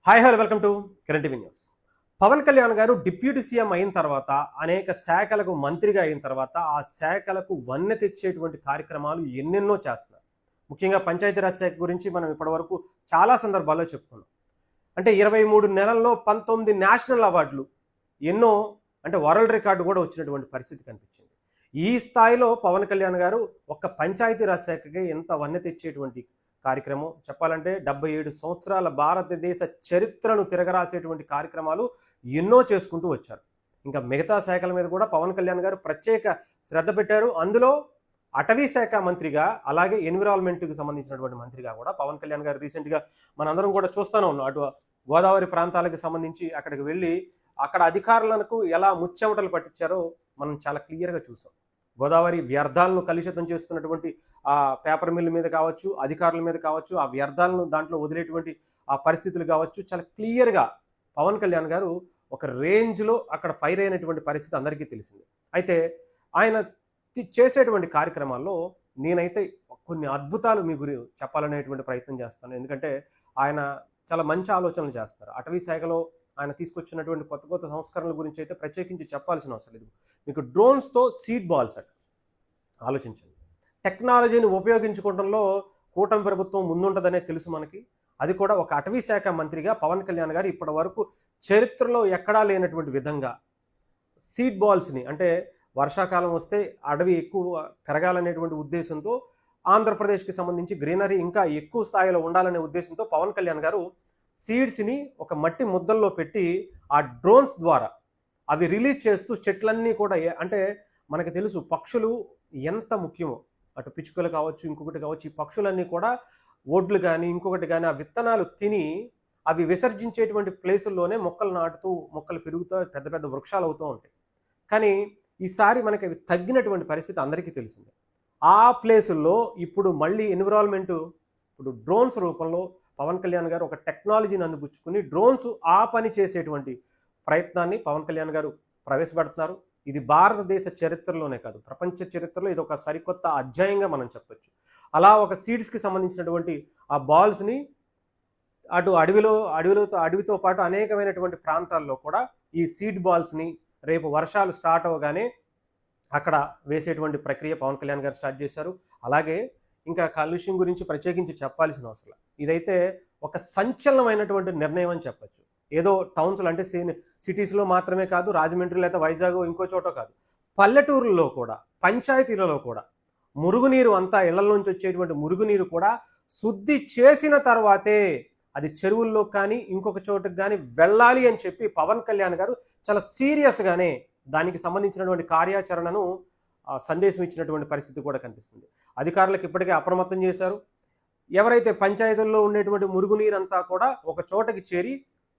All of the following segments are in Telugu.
Hi hello welcome to Kiran TV news. Pavan Kalyan గారు డిప్యూటీ సీఎం అయిన తర్వాత అనేక శాఖలకు మంత్రిగా అయిన తర్వాత ఆ శాఖలకు వన్నె తెచ్చేటువంటి కార్యక్రమాలు ఎన్నెన్నో చేస్తున్నారు. ముఖ్యంగా పంచాయతీరాజ్ శాఖ గురించి మనం ఇప్పటివరకు చాలా సందర్భాల్లో చెప్పుకున్నాం. అంటే 23 నెలల్లో 19 నేషనల్ అవార్డులు, ఎన్నో అంటే వరల్డ్ రికార్డు కూడా వచ్చినటువంటి పరిస్థితి కనిపించింది. ఈ స్థాయిలో పవన్ కళ్యాణ్ గారు ఒక్క పంచాయతీరాజ్ శాఖకి ఎంత వన్నె తెచ్చేటువంటి కార్యక్రమం చెప్పాలంటే 77 సంవత్సరాల భారతదేశ చరిత్రను తిరగరాసేటువంటి కార్యక్రమాలు ఎన్నో చేసుకుంటూ వచ్చారు. ఇంకా మిగతా శాఖల మీద కూడా పవన్ కళ్యాణ్ గారు ప్రత్యేక శ్రద్ధ పెట్టారు. అందులో అటవీ శాఖ మంత్రిగా, అలాగే ఎన్విరాన్మెంట్కి సంబంధించినటువంటి మంత్రిగా కూడా పవన్ కళ్యాణ్ గారు రీసెంట్గా మనందరం కూడా చూస్తూనే ఉన్నాం. అటు గోదావరి ప్రాంతాలకు సంబంధించి అక్కడికి వెళ్ళి అక్కడ అధికారులకు ఎలా ముచ్చెమటలు పట్టించారో మనం చాలా క్లియర్గా చూసాం. గోదావరి వ్యర్థాలను కలుషితం చేస్తున్నటువంటి ఆ పేపర్ మిల్ మీద కావచ్చు, అధికారుల మీద కావచ్చు, ఆ వ్యర్థాలను దాంట్లో వదిలేటువంటి ఆ పరిస్థితులు కావచ్చు, చాలా క్లియర్గా పవన్ కళ్యాణ్ గారు ఒక రేంజ్లో అక్కడ ఫైర్ అయినటువంటి పరిస్థితి అందరికీ తెలిసింది. అయితే ఆయన చేసేటువంటి కార్యక్రమాల్లో నేనైతే కొన్ని అద్భుతాలు మీ చెప్పాలనేటువంటి ప్రయత్నం చేస్తాను. ఎందుకంటే ఆయన చాలా మంచి ఆలోచనలు చేస్తారు. అటవీ శాఖలో ఆయన తీసుకొచ్చినటువంటి కొత్త కొత్త సంస్కరణల గురించి అయితే ప్రత్యేకించి చెప్పాల్సిన అవసరం లేదు. మీకు డ్రోన్స్తో సీడ్ బాల్స్ అట ఆలోచించండి. టెక్నాలజీని ఉపయోగించుకోవడంలో కూటమి ప్రభుత్వం ముందుంటుందనే తెలుసు మనకి. అది కూడా ఒక అటవీ శాఖ మంత్రిగా పవన్ కళ్యాణ్ గారు ఇప్పటి వరకు చరిత్రలో ఎక్కడా లేనటువంటి విధంగా సీడ్ బాల్స్ని, అంటే వర్షాకాలం వస్తే అడవి ఎక్కువ పెరగాలనేటువంటి ఉద్దేశంతో, ఆంధ్రప్రదేశ్కి సంబంధించి గ్రీనరీ ఇంకా ఎక్కువ స్థాయిలో ఉండాలనే ఉద్దేశంతో పవన్ కళ్యాణ్ గారు సీడ్స్ని ఒక మట్టి ముద్దల్లో పెట్టి ఆ డ్రోన్స్ ద్వారా అవి రిలీజ్ చేస్తూ చెట్లన్నీ కూడా, అంటే మనకు తెలుసు పక్షులు ఎంత ముఖ్యమో, అటు పిచ్చుకలు కావచ్చు, ఇంకొకటి కావచ్చు, ఈ పక్షులన్నీ కూడా ఒడ్లు కానీ ఇంకొకటి కానీ ఆ విత్తనాలు తిని అవి విసర్జించేటువంటి ప్లేసుల్లోనే మొక్కలు నాటుతూ మొక్కలు పెరుగుతూ పెద్ద పెద్ద వృక్షాలు అవుతూ ఉంటాయి. కానీ ఈసారి మనకి అవి తగ్గినటువంటి పరిస్థితి అందరికీ తెలిసిందే. ఆ ప్లేసుల్లో ఇప్పుడు మళ్ళీ ఎన్విరాన్మెంట్, ఇప్పుడు డ్రోన్స్ రూపంలో పవన్ కళ్యాణ్ గారు ఒక టెక్నాలజీని అందిపుచ్చుకుని డ్రోన్స్ ఆ పని చేసేటువంటి ప్రయత్నాన్ని పవన్ కళ్యాణ్ గారు ప్రవేశపెడుతున్నారు. ఇది భారతదేశ చరిత్రలోనే కాదు, ప్రపంచ చరిత్రలో ఇది ఒక సరికొత్త అధ్యాయంగా మనం చెప్పొచ్చు. అలా ఒక సీడ్స్కి సంబంధించినటువంటి ఆ బాల్స్ని అటు అడవితో పాటు అనేకమైనటువంటి ప్రాంతాల్లో కూడా ఈ సీడ్ బాల్స్ని రేపు వర్షాలు స్టార్ట్ అవ్వగానే అక్కడ వేసేటువంటి ప్రక్రియ పవన్ కళ్యాణ్ గారు స్టార్ట్ చేశారు. అలాగే ఇంకా కాలుష్యం గురించి ప్రత్యేకించి చెప్పాల్సిన అవసరం. ఇదైతే ఒక సంచలనమైనటువంటి నిర్ణయం అని చెప్పచ్చు. ఏదో టౌన్స్లో అంటే సిటీస్లో మాత్రమే కాదు, రాజమండ్రి లేదా వైజాగ్ ఇంకో చోట కాదు, పల్లెటూరుల్లో కూడా, పంచాయతీలలో కూడా మురుగునీరు అంతా ఇళ్లలోంచి వచ్చేటువంటి మురుగునీరు కూడా శుద్ధి చేసిన తర్వాతే అది చెరువుల్లో కానీ ఇంకొక చోటుకు కానీ వెళ్ళాలి అని చెప్పి పవన్ కళ్యాణ్ గారు చాలా సీరియస్గానే దానికి సంబంధించినటువంటి కార్యాచరణను సందేశం ఇచ్చినటువంటి పరిస్థితి కూడా కనిపిస్తుంది. అధికారులకు ఇప్పటికే అప్రమత్తం చేశారు. ఎవరైతే పంచాయతీల్లో ఉండేటువంటి మురుగునీరంతా కూడా ఒక చోటకి చేరి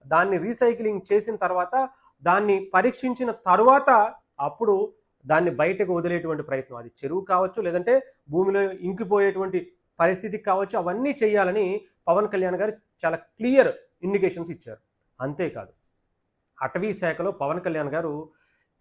దాన్ని రీసైక్లింగ్ చేసిన తర్వాత, దాన్ని పరీక్షించిన తర్వాత అప్పుడు దాన్ని బయటకు వదిలేటువంటి ప్రయత్నం, అది చెరువు కావచ్చు లేదంటే భూమిలో ఇంకిపోయేటువంటి పరిస్థితికి కావచ్చు, అవన్నీ చేయాలని పవన్ కళ్యాణ్ గారు చాలా క్లియర్ ఇండికేషన్స్ ఇచ్చారు. అంతేకాదు అటవీ శాఖలో పవన్ కళ్యాణ్ గారు,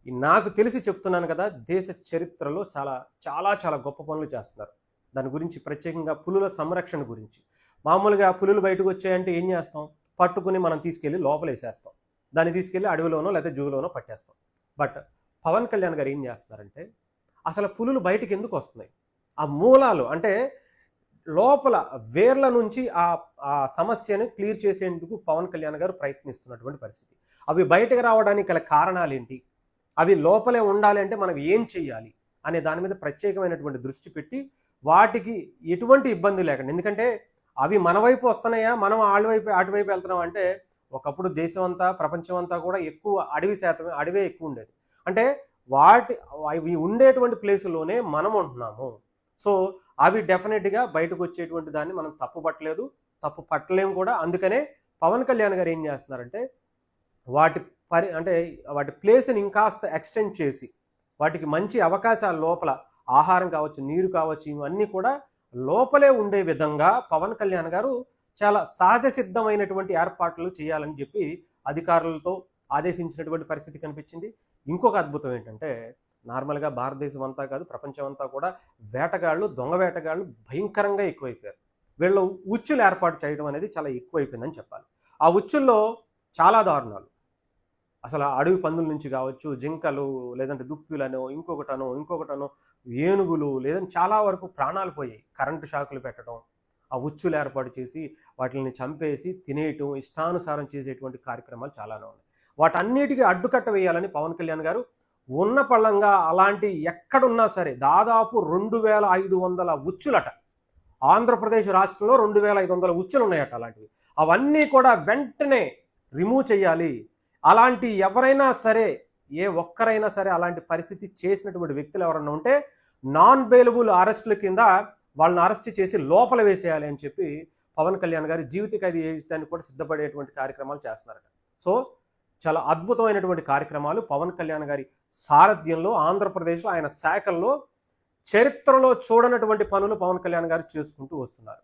నాకు తెలిసి చెప్తున్నాను కదా, దేశ చరిత్రలో చాలా చాలా గొప్ప పనులు చేస్తున్నారు. దాని గురించి ప్రత్యేకంగా పులుల సంరక్షణ గురించి, మామూలుగా పులులు బయటకు వచ్చాయంటే ఏం చేస్తాం, పట్టుకుని మనం తీసుకెళ్ళి లోపలేసేస్తాం, దాన్ని తీసుకెళ్ళి అడవిలోనో లేదా జూలోనో పట్టేస్తాం. బట్ పవన్ కళ్యాణ్ గారు ఏం చేస్తున్నారంటే, అసలు పులులు బయటకు ఎందుకు వస్తున్నాయి, ఆ మూలాలు అంటే లోపల వేర్ల నుంచి ఆ సమస్యను క్లియర్ చేసేందుకు పవన్ కళ్యాణ్ గారు ప్రయత్నిస్తున్నటువంటి పరిస్థితి. అవి బయటకు రావడానికి గల కారణాలు ఏంటి, అవి లోపలే ఉండాలి అంటే మనం ఏం చెయ్యాలి అనే దాని మీద ప్రత్యేకమైనటువంటి దృష్టి పెట్టి వాటికి ఎటువంటి ఇబ్బంది లేకుండా, ఎందుకంటే అవి మన వైపు వస్తున్నాయా, మనం అటువైపు వెళ్తున్నాం అంటే, ఒకప్పుడు దేశం అంతా ప్రపంచం అంతా కూడా ఎక్కువ అడవే ఎక్కువ ఉండేది. అంటే అవి ఉండేటువంటి ప్లేసుల్లోనే మనం ఉంటున్నాము. సో అవి డెఫినెట్గా బయటకు వచ్చేటువంటి దాన్ని మనం తప్పు పట్టలేము కూడా. అందుకనే పవన్ కళ్యాణ్ గారు ఏం చేస్తున్నారంటే, వాటి ప్లేస్ని ఇంకాస్త ఎక్స్టెండ్ చేసి వాటికి మంచి అవకాశాలు, లోపల ఆహారం కావచ్చు, నీరు కావచ్చు, ఇవన్నీ కూడా లోపలే ఉండే విధంగా పవన్ కళ్యాణ్ గారు చాలా సహజ సిద్ధమైనటువంటి ఏర్పాట్లు చేయాలని చెప్పి అధికారులతో ఆదేశించినటువంటి పరిస్థితి కనిపించింది. ఇంకొక అద్భుతం ఏంటంటే, నార్మల్గా భారతదేశం అంతా కాదు, ప్రపంచం అంతా కూడా దొంగ వేటగాళ్ళు భయంకరంగా ఎక్కువైపోయారు. వీళ్ళు ఉచ్చులు ఏర్పాటు చేయడం అనేది చాలా ఎక్కువైపోయిందని చెప్పాలి. ఆ ఉచ్చుల్లో చాలా దారుణాలు. అసలు ఆ అడవి పందుల నుంచి కావచ్చు, జింకలు, లేదంటే దుప్పిలనో, ఇంకొకటనో, ఏనుగులు, లేదంటే చాలా వరకు ప్రాణాలు పోయాయి. కరెంటు షాకులు పెట్టడం, ఆ ఉచ్చులు ఏర్పాటు చేసి వాటిని చంపేసి తినేయటం, ఇష్టానుసారం చేసేటువంటి కార్యక్రమాలు చాలానే ఉన్నాయి. వాటన్నిటికీ అడ్డుకట్ట వేయాలని పవన్ కళ్యాణ్ గారు ఉన్న పళంగా అలాంటి ఎక్కడున్నా సరే దాదాపు 2500 ఉచ్చులట. ఆంధ్రప్రదేశ్ రాష్ట్రంలో 2500 ఉచ్చులు ఉన్నాయట అలాంటివి. అవన్నీ కూడా వెంటనే రిమూవ్ చేయాలి. అలాంటి ఎవరైనా సరే, ఏ ఒక్కరైనా సరే అలాంటి పరిస్థితి చేసినటువంటి వ్యక్తులు ఎవరన్నా ఉంటే నాన్ బెయిలబుల్ అరెస్టుల కింద వాళ్ళని అరెస్ట్ చేసి లోపల వేసేయాలి అని చెప్పి పవన్ కళ్యాణ్ గారు జీవిత ఖైదీ చేయడానికి కూడా సిద్ధపడేటువంటి కార్యక్రమాలు చేస్తున్నారట. సో చాలా అద్భుతమైనటువంటి కార్యక్రమాలు పవన్ కళ్యాణ్ గారి సారథ్యంలో ఆంధ్రప్రదేశ్లో ఆయన శాఖల్లో చరిత్రలో చూడనటువంటి పనులు పవన్ కళ్యాణ్ గారు చేసుకుంటూ వస్తున్నారు.